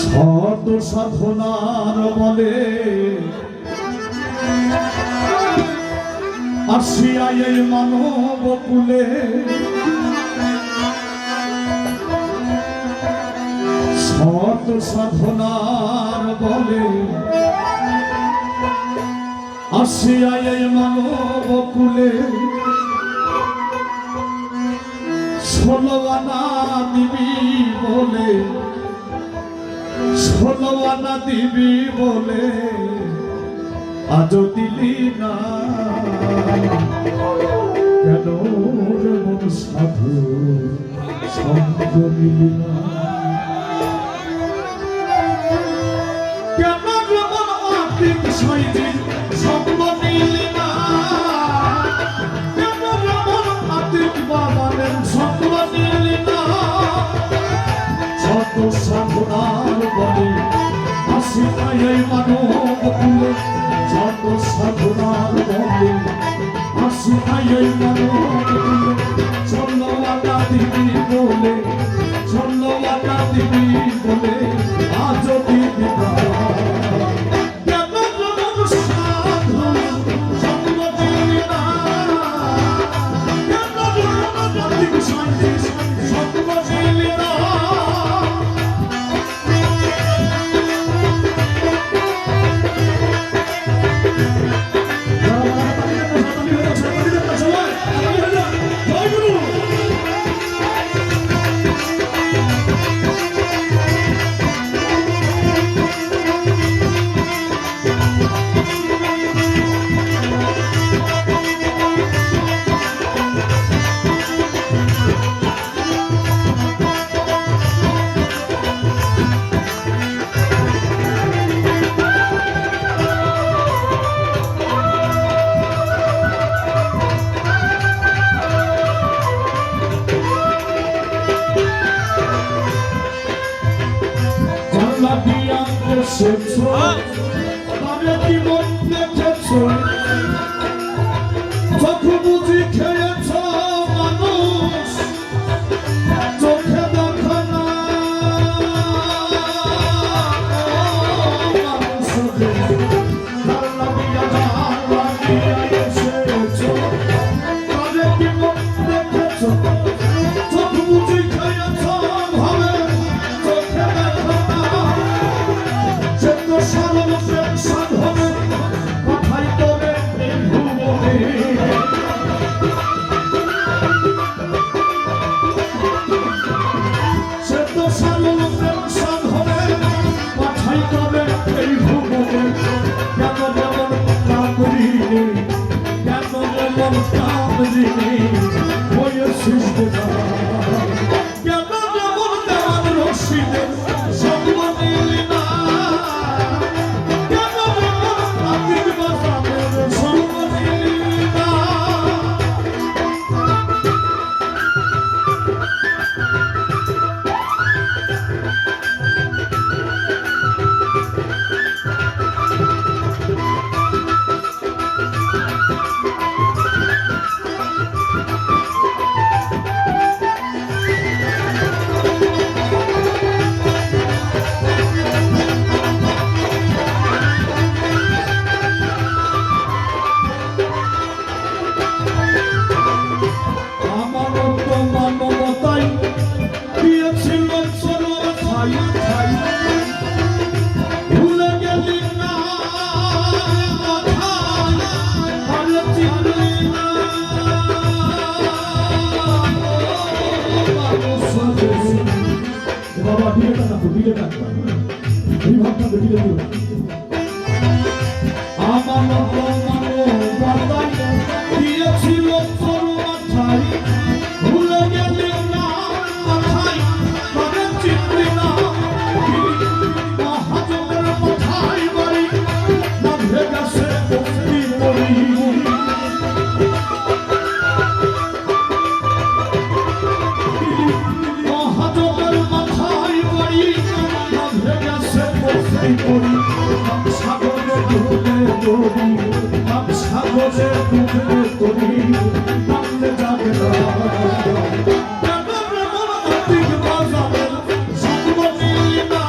শত সাধনার বলে আসিয়া এই মানব কুলে শত সাধনার বলে আসিয়া এই মানব কুলে 16 আনা দিবি বলে 16 আনা দিবি বলে আজও দিলি না কেন রে মন সাধু সঙ্গ মিলি না কেন রে মন আতিক সইজি সঙ্গ মিলি না কেন রে মন আতিক বাবানের সঙ্গ মিলি না শত সাধনার বলে আসি নাই এই মানব কুলে শত সাধনার বলে আসি নাই এই মানব কুলে 16 আনা দিবি বলে 16 আনা দিবি বলে আজও দিবি না কেন মন সাধু সঙ্গ দিলি না কেন মন আতিক সইজি সঙ্গ দিলি না তবে কি মন দেখেছ চোখ বুঝি খেয়েছ মানুষ চোখে দেখো না তবে কি মন দেখেছ চোখ বুঝি খেয়েছ ভাবে চোখে দেখো না সাধন প্রেম সাধনে কথাই তোরে ভুবনে সে তো সাধন প্রেম সাধনে কথাই তোরে এই ভুবনে কেন যেমন কামরিনে কেন যেমন কামরিনে হয়ে সৃষ্টি কেন যেমন দেওয়ান রশিদে সঙ্গ দিলি না সাগরে ডুবে তরি সাগরে ডুবে তরি নামলে যাবে না কেন প্রেমের অতিক বাজারের সঙ্গ দিলি না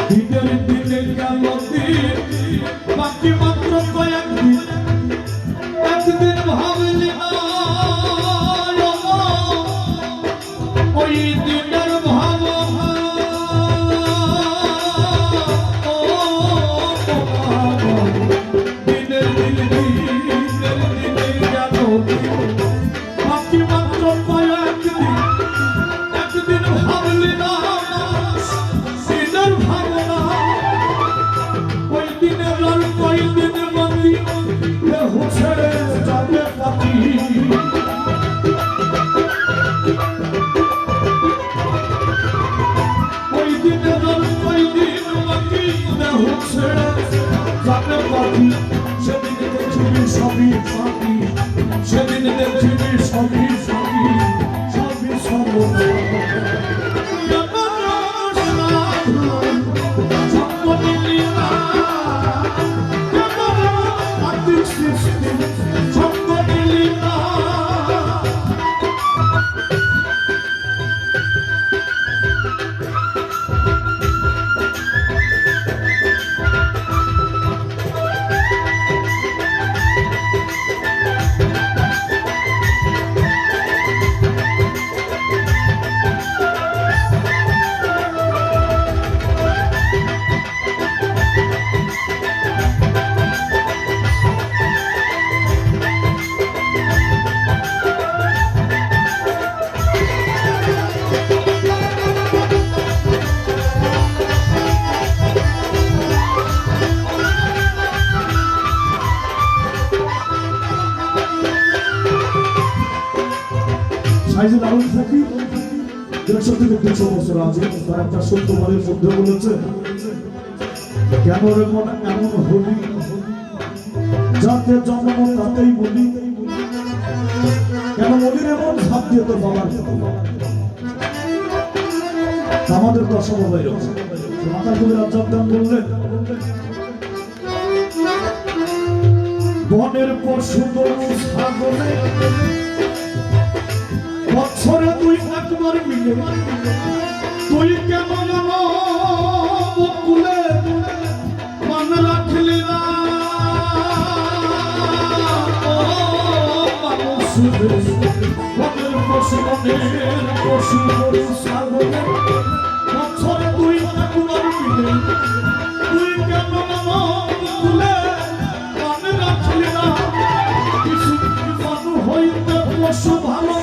দিনের দিনে গেল দিন বাকি মাত্র কয়েকদিন একদিন ভাবলি না ওই দিনের ভাব দিনের দিনে গেল বাকি মাত্র কয়েকদিন একদিন ভাবলি না দিনের ভাবনা ওই দিনের আর কয়েকদিন বাকি ছেড়ে যাবে পাখি ওই দিনের আর কয়েকদিন বাকি ছেড়ে যাবে পাখি সেদিন দেখছিবি সবই পাখি সেদিন দেখছিবি সবই সবই সবই সব সাইজে দারুণ থাকি 150 থেকে 200 বছর আগে তার একটা সত্যবারের মধ্যে বলেছে কেন রে মন এমন হলি যাতে জন্ম তাতেই বলি কেন বলি রে মন ভাব দিয়ে তোর বাবার আমাদের তো অসম্ভব হয়ে যাচ্ছে মাতা কবি রাজ্জাম বললেন বনের পশু গরু ছাগলে বছরে তুই একবার মিলে তুই কেমন বকুলে মান রাখলি না বনের পশু গরু ছাগলে বছরে তুই একবার মিলে তুই কেমন বকুলে মান রাখলি না কিছু মানু হইতে পশু ভালো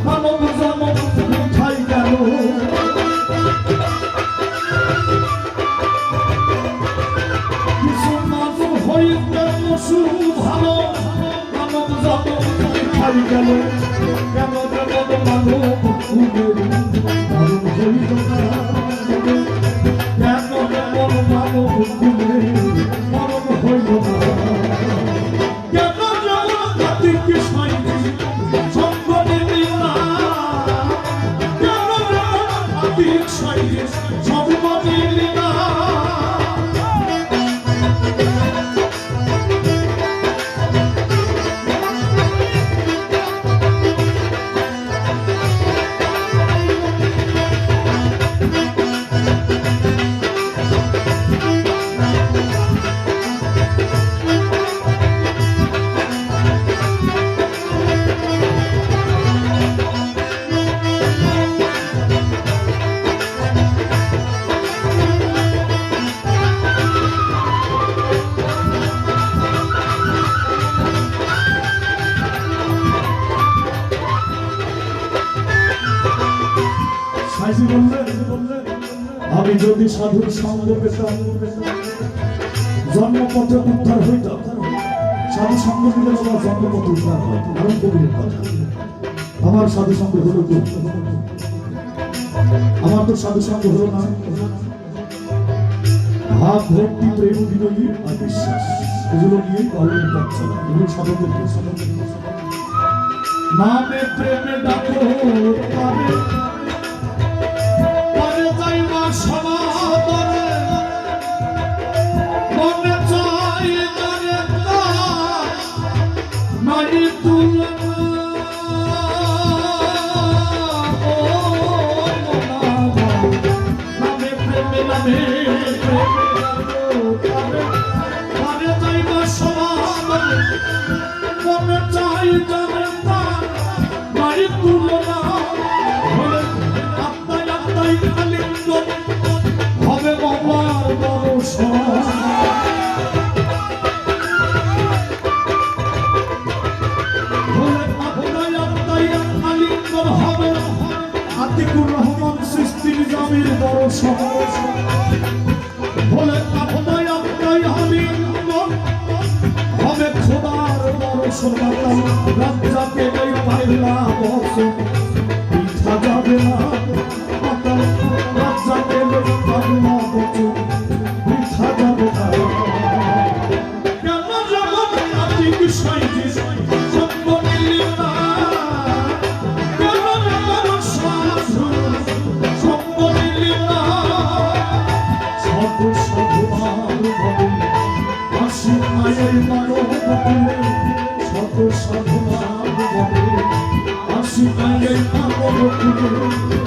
মানব জনম কোথায় গেল কিছু মানুষ হইতে পশু ভালো মানব জনম কোথায় গেল কেন কেমন মানব খুঁজে মানব হইল না কেন কেমন মানব খুঁজে মানব হইল না কেন যেমন জাতির কৃষ্ণ আমি যদি সাধুর সঙ্গ পেতাম জন্মপথে উদ্ধার হইতাম সাধু সঙ্গ দিলে আমার জন্মপথে উদ্ধার হয় কারণ কবির কথা আমার সাধু সঙ্গ হলো আমার তো সাধু সঙ্গ হলো না হাত ভক্তি প্রেম বিনয়ী আর বিশ্বাস এগুলো নিয়েই পালন করছে এগুলো সাধকের নামে প্রেমে ডাকো পরে যাইবা সমাদরে মনে চাই জানে নাই তুলনা মানে চাই না সবার মনে চাই জানেন না মায়ের তুলনা হলে আপনাই আপনাই আলিঙ্গ হবে বাবার দর্শন হলে আপনাই আপনাই আলিঙ্গ হবে আতিকুর রহমান সৃষ্টির জামির দর্শন হলে আপনাই আপনাই আলিঙ্গ হবে খোদার দর্শন রাজ্জাকে এই পাইলা বর্ষণ পিঠা যাবে না রাজ্জাকে এই পাইলা বর্ষণ পিঠা যাবে না কেন যেমন আতিক সাইজি সঙ্গ নিলি না কেন যেমন সাধু সঙ্গ নিলি না সাধু সাধুমার ভবে আসি আয়ের মানব বলে সাধু সাধুমার ভবে আসি আয়ের মানব বলে